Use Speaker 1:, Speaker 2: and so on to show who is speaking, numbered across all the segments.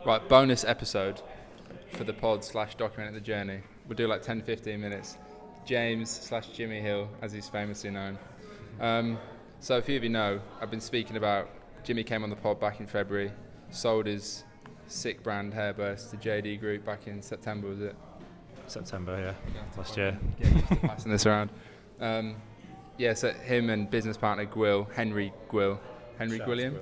Speaker 1: Right, bonus episode for the pod / documenting the journey. We'll do like 10-15 minutes. James / Jimmy Hill, as he's famously known. So a few of you know, I've been speaking about Jimmy came on the pod back in February, sold his sick brand Hairburst to JD Group back in September, was it?
Speaker 2: September, yeah, last year.
Speaker 1: Passing this around. So him and business partner Henry Gwill. Henry Gwilliam?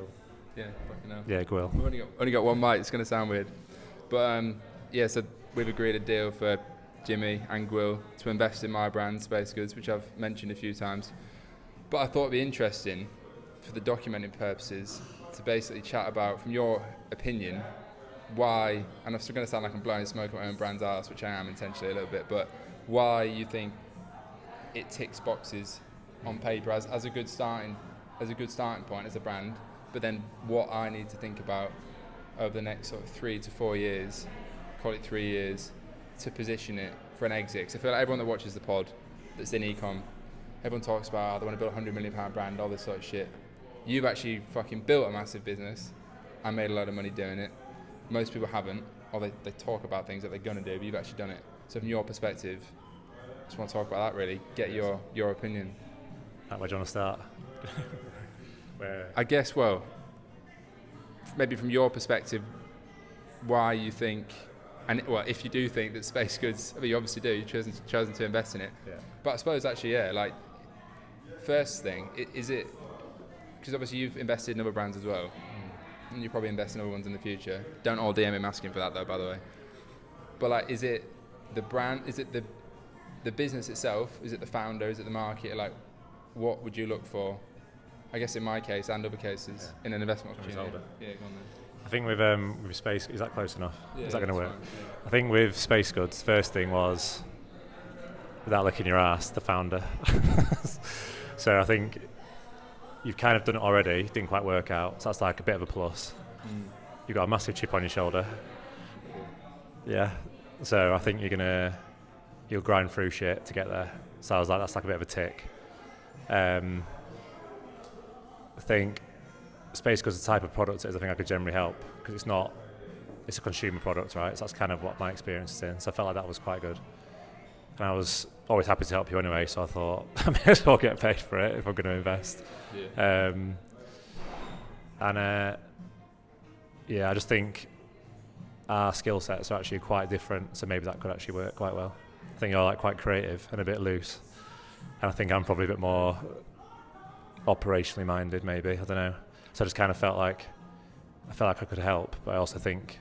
Speaker 1: Yeah, fucking hell.
Speaker 2: Yeah, Gwill.
Speaker 1: We've only got one mic, it's going to sound weird. But so we've agreed a deal for Jimmy and Gwill to invest in my brand, Space Goods, which I've mentioned a few times. But I thought it'd be interesting, for the documenting purposes, to basically chat about, from your opinion, why, and I'm still going to sound like I'm blowing smoke at my own brand's arse, which I am intentionally a little bit, but why you think it ticks boxes on paper as a good starting point as a brand, but then what I need to think about over the next sort of 3 to 4 years, call it 3 years, to position it for an exit. Because I feel like everyone that watches the pod that's in ecom, everyone talks about they want to build a £100 million brand, all this sort of shit. You've actually fucking built a massive business and made a lot of money doing it. Most people haven't, or they talk about things that they're going to do, but you've actually done it. So from your perspective, just want to talk about that really, get your opinion.
Speaker 2: Where do you want to start?
Speaker 1: I guess, well, maybe from your perspective, why you think, if you do think that Space Goods, you obviously do, you've chosen to invest in it.
Speaker 2: Yeah.
Speaker 1: But I suppose actually, first thing, is it, because obviously you've invested in other brands as well, and you probably invest in other ones in the future. Don't all DM him asking for that though, by the way. But is it the brand, is it the business itself, is it the founder, is it the market, what would you look for? I guess in my case and other cases, in an investment opportunity. Yeah, go on then.
Speaker 2: I think with Space, is that close enough?
Speaker 1: Yeah,
Speaker 2: is that going to work?
Speaker 1: Fine, yeah.
Speaker 2: I think with Space Goods, first thing was, without licking your ass, the founder. So I think you've kind of done it already, didn't quite work out, so that's like a bit of a plus. You've got a massive chip on your shoulder. Yeah. So I think you'll grind through shit to get there. So I was like, that's like a bit of a tick. I think Space Goods, the type of product it is, I think I could generally help, because it's a consumer product, right? So that's kind of what my experience is in. So I felt like that was quite good. And I was always happy to help you anyway, so I thought I may as well get paid for it if I'm going to invest.
Speaker 1: Yeah.
Speaker 2: I just think our skill sets are actually quite different, so maybe that could actually work quite well. I think you're quite creative and a bit loose, and I think I'm probably a bit more operationally minded, maybe, I don't know. So I just kind of felt like I could help, but I also think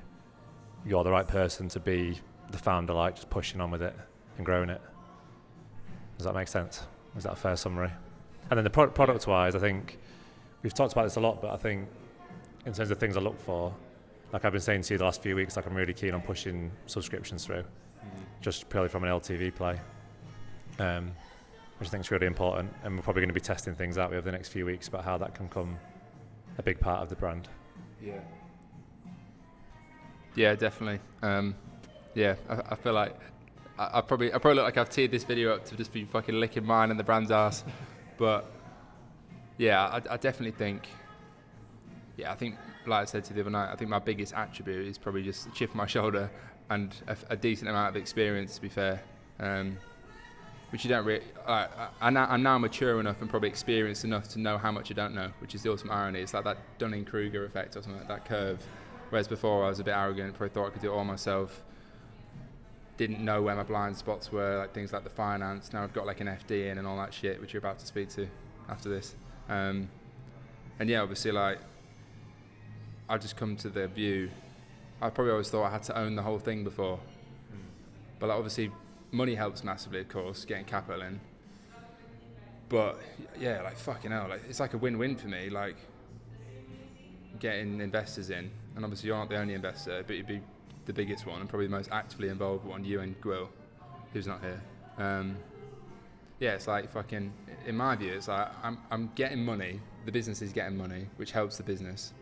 Speaker 2: you're the right person to be the founder, just pushing on with it and growing it. Does that make sense? Is that a fair summary? And then the product-wise, I think we've talked about this a lot, but I think in terms of things I look for, like I've been saying to you the last few weeks, I'm really keen on pushing subscriptions through, just purely from an LTV play, which I think is really important. And we're probably going to be testing things out over the next few weeks about how that can become a big part of the brand.
Speaker 1: Yeah. Yeah, definitely. I feel like I probably look like I've teed this video up to just be fucking licking mine and the brand's ass, but yeah, I definitely think. Yeah, I think, like I said to you the other night, I think my biggest attribute is probably just a chip on my shoulder and a decent amount of experience, to be fair, which you don't really. I'm now mature enough and probably experienced enough to know how much I don't know, which is the ultimate irony. It's like that Dunning-Kruger effect or something like that curve. Whereas before I was a bit arrogant, probably thought I could do it all myself. Didn't know where my blind spots were, things like the finance. Now I've got an FD in and all that shit, which you're about to speak to after this. And yeah, obviously I've just come to the view, I probably always thought I had to own the whole thing before. But obviously money helps massively, of course, getting capital in. But yeah, fucking hell, it's like a win-win for me, getting investors in. And obviously you're not the only investor, but you'd be the biggest one and probably the most actively involved one, you and Gwill, who's not here. It's fucking, in my view, it's I'm getting money, the business is getting money, which helps the business.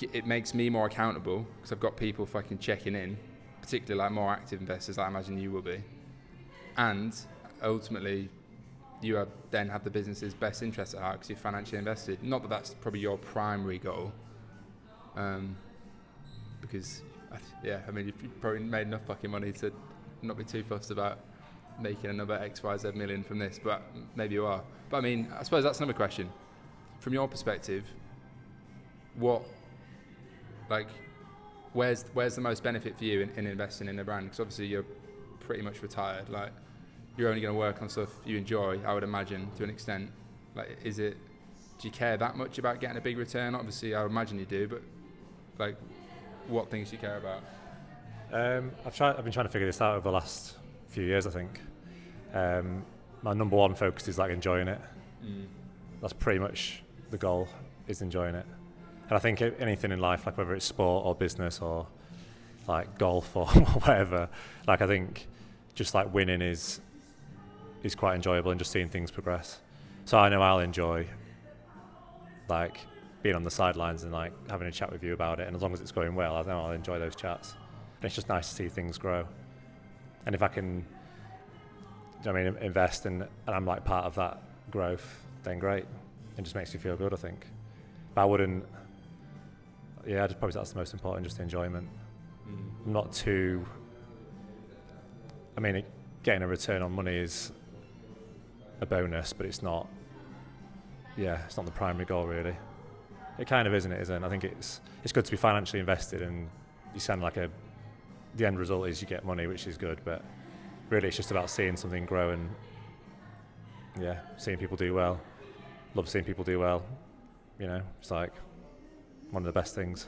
Speaker 1: It makes me more accountable because I've got people fucking checking in, particularly more active investors, I imagine you will be. And ultimately, you then have the business's best interest at heart because you're financially invested. Not that that's probably your primary goal, because I mean you've probably made enough fucking money to not be too fussed about making another XYZ million from this, but maybe you are. But I mean, I suppose that's another question. From your perspective, where's the most benefit for you in investing in a brand? Because obviously you're pretty much retired. Like, you're only going to work on stuff you enjoy, I would imagine, to an extent. Like, do you care that much about getting a big return? Obviously, I would imagine you do, but like, what things do you care about?
Speaker 2: I've been trying to figure this out over the last few years, I think. My number one focus is like enjoying it. That's pretty much the goal, is enjoying it. And I think anything in life, like whether it's sport or business or like golf or whatever, like I think just like winning is quite enjoyable, and just seeing things progress. So I know I'll enjoy like being on the sidelines and like having a chat with you about it, and as long as it's going well, I know I'll enjoy those chats. And it's just nice to see things grow. And if I can, invest and I'm like part of that growth, then great. It just makes me feel good, I think. But I wouldn't. Yeah, probably that's the most important, just the enjoyment. Not too. I mean, getting a return on money is a bonus, but it's not. Yeah, it's not the primary goal, really. It kind of isn't. I think it's good to be financially invested, and you sound like the end result is you get money, which is good, but really it's just about seeing something grow and seeing people do well. Love seeing people do well. It's like one of the best things,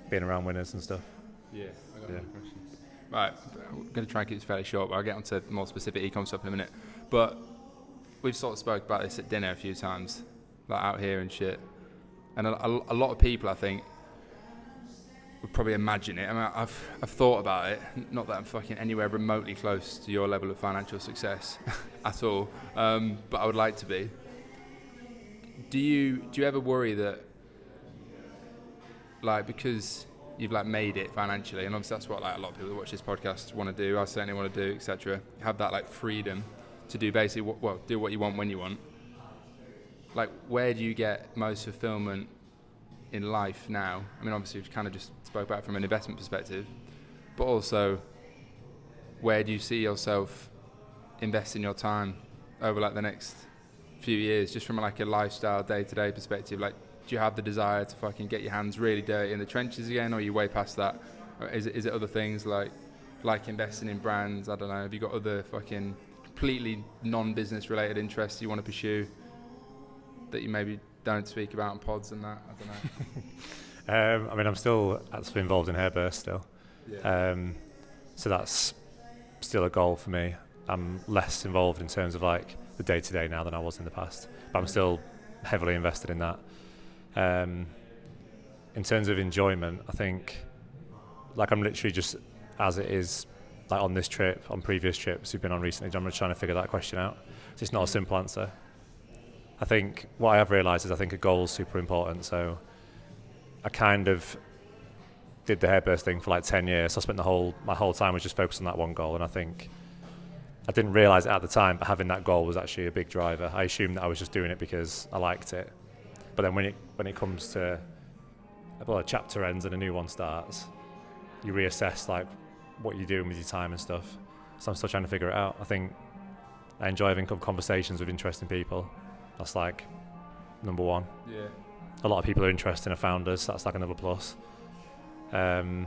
Speaker 2: being around winners and stuff.
Speaker 1: Yeah, I got another question. Right, I'm going to try and keep this fairly short, but I'll get onto more specific e-com stuff in a minute. But we've sort of spoke about this at dinner a few times, like out here and shit. And a lot of people, I think, would probably imagine it. I mean, I've thought about it. Not that I'm fucking anywhere remotely close to your level of financial success at all, but I would like to be. Do you ever worry that, like, because you've like made it financially, and obviously that's what like a lot of people that watch this podcast want to do, I certainly want to do, etc., have that like freedom to do basically do what you want when you want. Like, where do you get most fulfillment in life now? I mean, obviously we've kind of just spoke about it from an investment perspective, but also where do you see yourself investing your time over like the next few years, just from like a lifestyle day-to-day perspective? Like, do you have the desire to fucking get your hands really dirty in the trenches again, or are you way past that? Or is it other things like investing in brands? I don't know. Have you got other fucking completely non-business related interests you want to pursue that you maybe don't speak about on pods and that? I don't know.
Speaker 2: I'm still actually involved in Hairburst still. Yeah. So that's still a goal for me. I'm less involved in terms of like the day-to-day now than I was in the past, but I'm still heavily invested in that. In terms of enjoyment, I think like I'm literally just as it is, like on this trip, on previous trips we've been on recently, I'm just trying to figure that question out. It's just not a simple answer. I think what I have realised is I think a goal is super important. So I kind of did the Hairburst thing for like 10 years. So I spent my whole time was just focused on that one goal, and I think I didn't realise it at the time, but having that goal was actually a big driver. I assumed that I was just doing it because I liked it. But then when it comes to a chapter ends and a new one starts, you reassess like what you're doing with your time and stuff. So I'm still trying to figure it out. I think I enjoy having conversations with interesting people. That's like number one.
Speaker 1: Yeah.
Speaker 2: A lot of people are interested in founders. That's like another plus. I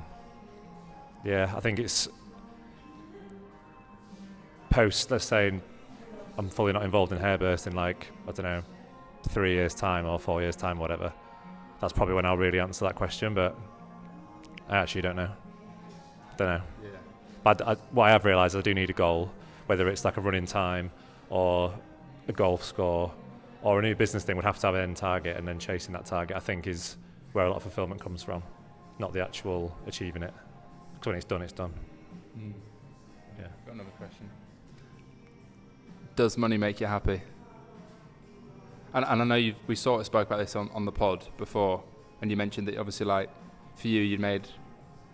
Speaker 2: think it's post, let's say I'm fully not involved in Hairburst in like, I don't know, 3 years time or 4 years time, whatever. That's probably when I'll really answer that question, but I actually don't know. Yeah. But what I have realised is I do need a goal, whether it's like a running time or a golf score or a new business thing would have to have an end target, and then chasing that target I think is where a lot of fulfillment comes from, not the actual achieving it. Because when it's done, it's done.
Speaker 1: Yeah. Got another question. Does money make you happy? And I know we sort of spoke about this on the pod before, and you mentioned that obviously like for you you'd made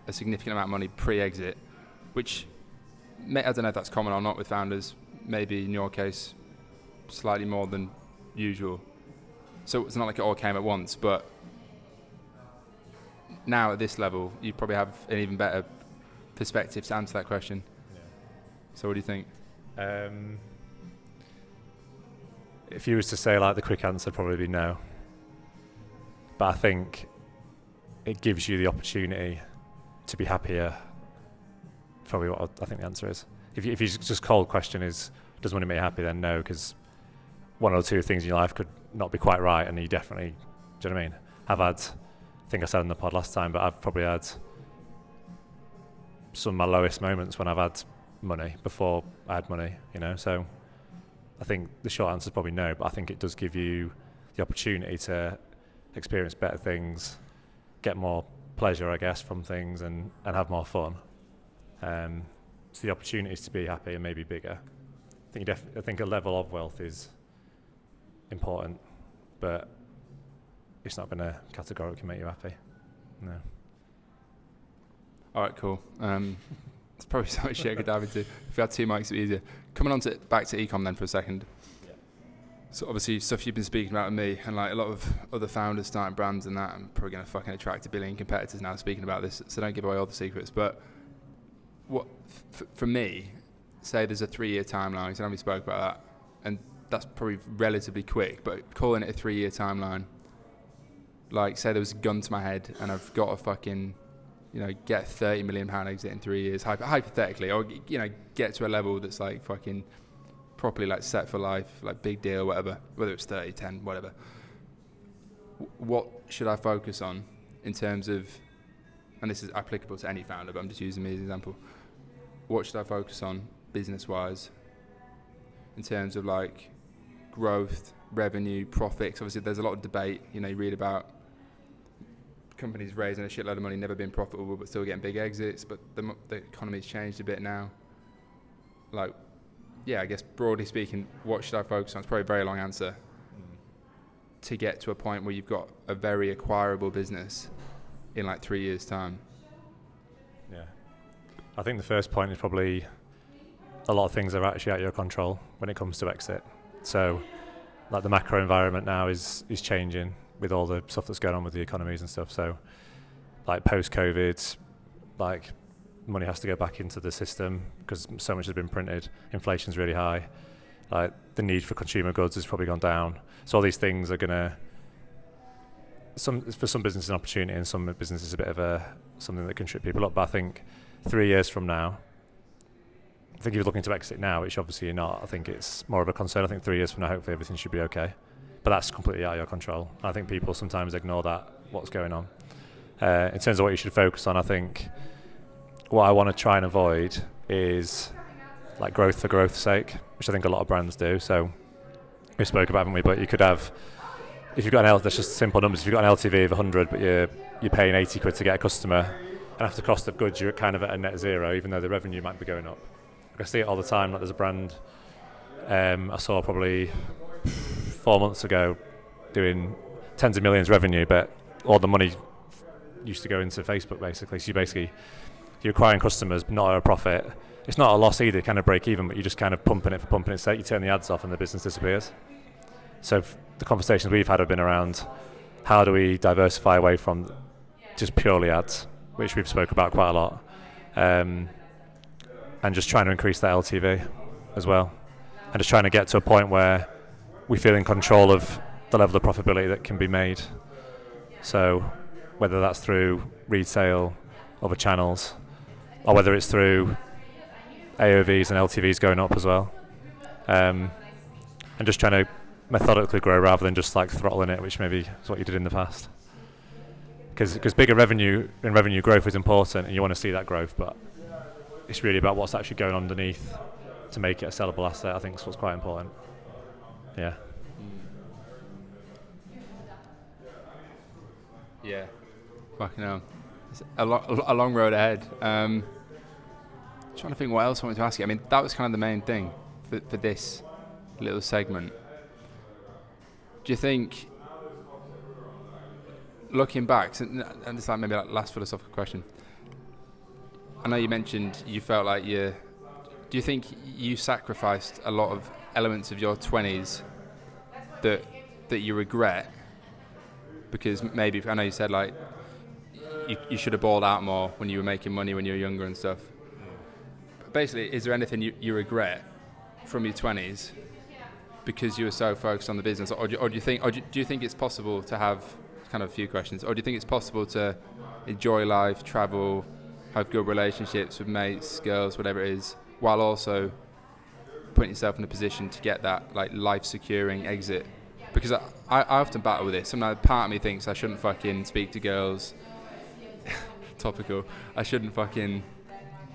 Speaker 1: a significant amount of money pre-exit, which I don't know if that's common or not with founders. Maybe in your case slightly more than usual. So it's not like it all came at once, but now at this level, you probably have an even better perspective to answer that question.
Speaker 2: Yeah.
Speaker 1: So what do you think?
Speaker 2: If you was to say like the quick answer, would probably be no. But I think it gives you the opportunity to be happier. Probably what I think the answer is. If you just cold question is, does money make you happy? Then no, because one or two things in your life could not be quite right, and you definitely, do you know what I mean? I've had, I think I said on the pod last time, but I've probably had some of my lowest moments when I've had money before I had money, you know. So I think the short answer is probably no, but I think it does give you the opportunity to experience better things, get more pleasure, I guess, from things, and have more fun. So the opportunities to be happy and maybe bigger. I think a level of wealth is important, but it's not going to categorically make you happy. No.
Speaker 1: All right, cool. It's probably so much shit I could dive into. If we had 2 mics, it'd be easier. Coming on back to ecom then for a second.
Speaker 2: Yeah.
Speaker 1: So obviously stuff you've been speaking about with me, and like a lot of other founders starting brands and that, I'm probably going to fucking attract 1 billion competitors now speaking about this, so don't give away all the secrets. But what for me, say there's a 3-year timeline, so we spoke about that, and that's probably relatively quick, but calling it a 3-year timeline, like say there was a gun to my head and I've got to fucking, you know, get a £30 million exit in 3 years, hypothetically, or, you know, get to a level that's like fucking properly like set for life, like big deal, whatever, whether it's 30, 10, whatever. What should I focus on in terms of, and this is applicable to any founder, but I'm just using me as an example, what should I focus on business-wise in terms of like growth, revenue, profits? Obviously there's a lot of debate, you know, you read about companies raising a shitload of money, never been profitable, but still getting big exits, but the economy's changed a bit now. Like, yeah, I guess broadly speaking, what should I focus on? It's probably a very long answer. To get to a point where you've got a very acquirable business in like 3 years' time.
Speaker 2: Yeah. I think the first point is probably a lot of things are actually out of your control when it comes to exit. So like the macro environment now is changing with all the stuff that's going on with the economies and stuff. So like post-COVID, like money has to go back into the system because so much has been printed. Inflation's really high. Like the need for consumer goods has probably gone down. So all these things are gonna, for some businesses an opportunity, and some businesses a bit of something that can trip people up. But I think 3 years from now, I think if you're looking to exit now, which obviously you're not, I think it's more of a concern. I think 3 years from now, hopefully everything should be okay. But that's completely out of your control. I think people sometimes ignore that, what's going on. In terms of what you should focus on, I think what I want to try and avoid is like growth for growth's sake, which I think a lot of brands do. So we spoke about, haven't we? But you could have, if you've got that's just simple numbers. If you've got an LTV of 100, but you're paying 80 quid to get a customer, and after cost of goods, you're kind of at a net zero, even though the revenue might be going up. I see it all the time. Like there's a brand I saw probably 4 months ago doing tens of millions revenue, but all the money used to go into Facebook basically. So you're acquiring customers, but not at a profit. It's not a loss either, kind of break even, but you're just kind of pumping it for pumping its sake. You turn the ads off and the business disappears. So the conversations we've had have been around how do we diversify away from just purely ads, which we've spoke about quite a lot, and just trying to increase that LTV as well, and just trying to get to a point where we feel in control of the level of profitability that can be made. So whether that's through retail, other channels, or whether it's through AOVs and LTVs going up as well, and just trying to methodically grow rather than just like throttling it, which maybe is what you did in the past. Because bigger revenue and revenue growth is important, and you want to see that growth, but it's really about what's actually going underneath to make it a sellable asset. I think is what's quite important. Yeah.
Speaker 1: Yeah. Fucking hell. It's a long road ahead. Trying to think what else I wanted to ask you. I mean, that was kind of the main thing for this little segment. Do you think, looking back, and it's like maybe like last philosophical question, I know you mentioned you felt like do you think you sacrificed a lot of elements of your 20s that you regret? Because maybe, I know you said like you should have balled out more when you were making money when you were younger and stuff. But basically, is there anything you regret from your 20s because you were so focused on the business, or do you think it's possible to have kind of a few questions, or do you think it's possible to enjoy life, travel, have good relationships with mates, girls, whatever it is, while also putting yourself in a position to get that like life securing exit? Because I often battle with this. Sometimes part of me thinks I shouldn't fucking speak to girls. Topical. I shouldn't fucking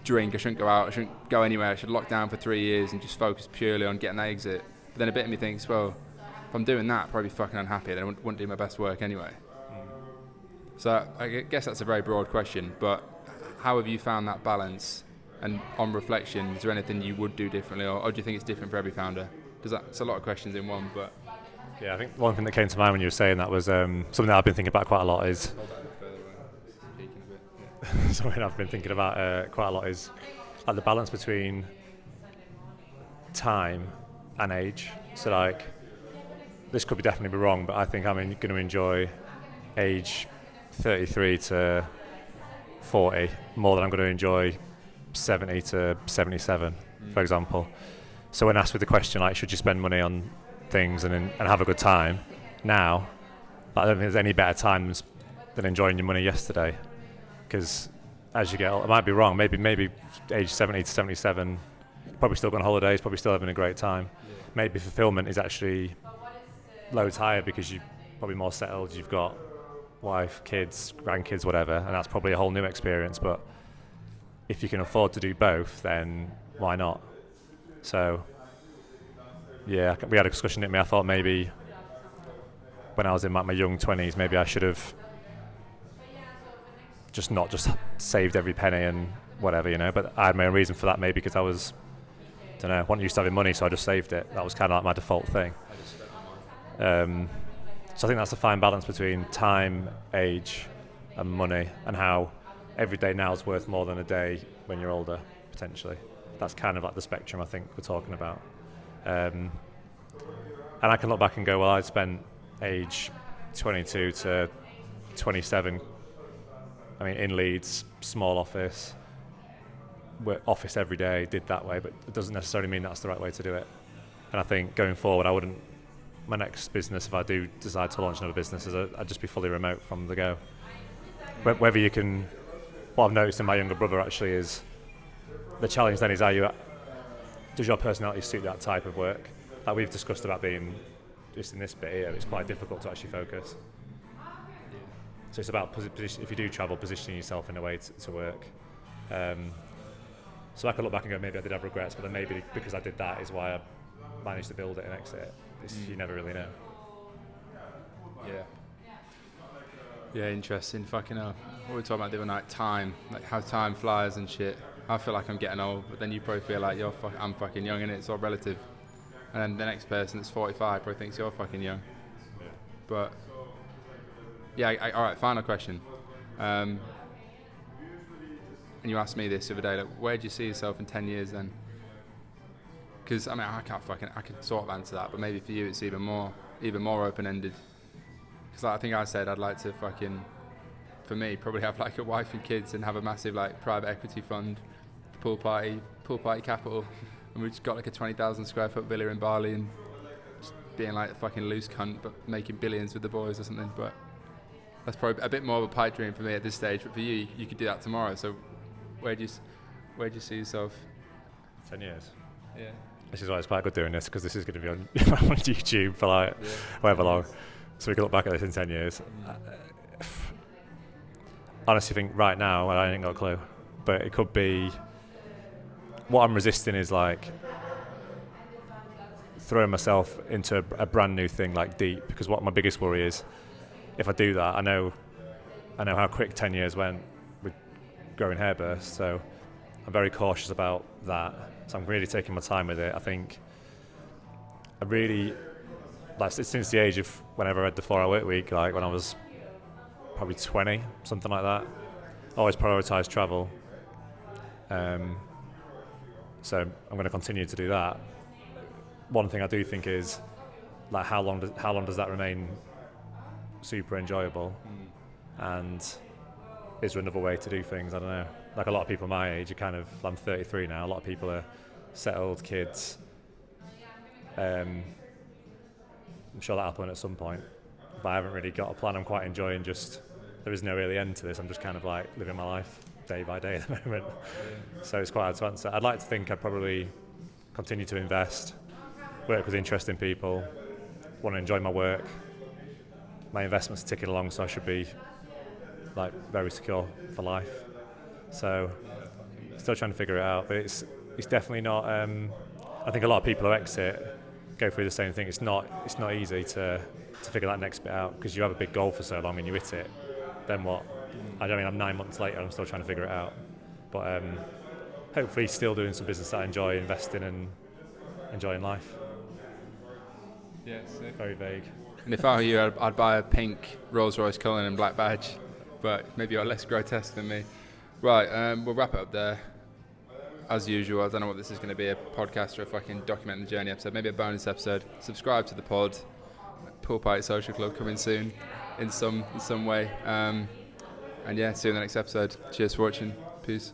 Speaker 1: drink. I shouldn't go out. I shouldn't go anywhere. I should lock down for 3 years and just focus purely on getting that exit. But then a bit of me thinks, well, if I'm doing that, I'd probably be fucking unhappy. Then I wouldn't do my best work anyway. So I guess that's a very broad question. But how have you found that balance? And on reflection, is there anything you would do differently, or do you think it's different for every founder? It's a lot of questions in one, but...
Speaker 2: Yeah, I think one thing that came to mind when you were saying that was something that I've been thinking about quite a lot is... Something I've been thinking about quite a lot is like the balance between time and age. So like, this could definitely be wrong, but I think I'm going to enjoy age 33 to 40 more than I'm going to enjoy 70 to 77, for example. So when asked with the question like, should you spend money on things and have a good time now, I don't think there's any better times than enjoying your money yesterday, because as you get older, I might be wrong, maybe age 70 to 77, probably still going on holidays, probably still having a great time. Maybe fulfillment is actually loads higher because you're probably more settled, you've got wife, kids, grandkids, whatever, and that's probably a whole new experience. But if you can afford to do both, then why not? So yeah, we had a discussion at me. I thought maybe when I was in my young 20s, maybe I should have not just saved every penny and whatever, you know. But I had my own reason for that, maybe because I was, I wasn't used to having money, so I just saved it. That was kind of like my default thing. So I think that's a fine balance between time, age, and money, and how every day now is worth more than a day when you're older, potentially. That's kind of like the spectrum I think we're talking about. And I can look back and go, well, I spent age 22 to 27, I mean, in Leeds, small office every day, did that way, but it doesn't necessarily mean that's the right way to do it. And I think going forward, my next business, if I do decide to launch another business, I'd just be fully remote from the go. Whether you can, what I've noticed in my younger brother actually is, the challenge then is does your personality suit that type of work? Like we've discussed about being, just in this bit here, it's quite difficult to actually focus. So it's about, if you do travel, positioning yourself in a way to work. So I could look back and go, maybe I did have regrets, but then maybe because I did that is why I managed to build it and exit it. You never really know.
Speaker 1: Yeah, interesting. Fucking hell. What were we talking about the other night? Time, like how time flies and shit. I feel like I'm getting old, but then you probably feel like I'm fucking young, and it's all relative. And then the next person that's 45 probably thinks you're fucking young. Yeah. But yeah, all right. Final question. And you asked me this the other day. Like, where do you see yourself in 10 years then? Because I mean, I can sort of answer that, but maybe for you it's even more open-ended. Because like, I think I said I'd like to fucking, for me, probably have like a wife and kids and have a massive like private equity fund, pool party capital, and we've just got like a 20,000 square foot villa in Bali and just being like a fucking loose cunt, but making billions with the boys or something. But that's probably a bit more of a pipe dream for me at this stage. But for you could do that tomorrow. So where do you see yourself?
Speaker 2: 10 years.
Speaker 1: Yeah.
Speaker 2: This is why it's quite good doing this, because this is going to be on YouTube for like however long. So we can look back at this in 10 years. Honestly, think right now, I ain't got a clue. But it could be, what I'm resisting is like throwing myself into a brand new thing like deep, because what my biggest worry is, if I do that, I know how quick 10 years went with growing hair bursts, so I'm very cautious about that. So I'm really taking my time with it. I think I really, like since the age of whenever I read the 4-Hour Work Week, like when I was probably 20, something like that, I always prioritised travel. So I'm going to continue to do that. One thing I do think is, like, how long does that remain super enjoyable? And is there another way to do things? I don't know. Like a lot of people my age are kind of, I'm 33 now, a lot of people are settled, kids. I'm sure that'll happen at some point, but I haven't really got a plan. I'm quite enjoying just, there is no really end to this. I'm just kind of like living my life day by day at the moment. So it's quite hard to answer. I'd like to think I'd probably continue to invest, work with interesting people, want to enjoy my work. My investments are ticking along, so I should be like very secure for life. So still trying to figure it out, but it's definitely not. I think a lot of people who exit go through the same thing. It's not easy to figure that next bit out, because you have a big goal for so long and you hit it. Then what? I don't mean I'm 9 months later. I'm still trying to figure it out. But hopefully, still doing some business that I enjoy, investing and enjoying life.
Speaker 1: Yeah, sick.
Speaker 2: Very vague.
Speaker 1: And if I were you, I'd buy a pink Rolls-Royce Cullinan black badge, but maybe you're less grotesque than me. Right, we'll wrap it up there. As usual, I don't know what this is going to be, a podcast or a fucking document the journey episode, maybe a bonus episode. Subscribe to the pod. Pool Party Social Club coming soon in some way. And yeah, see you in the next episode. Cheers for watching. Peace.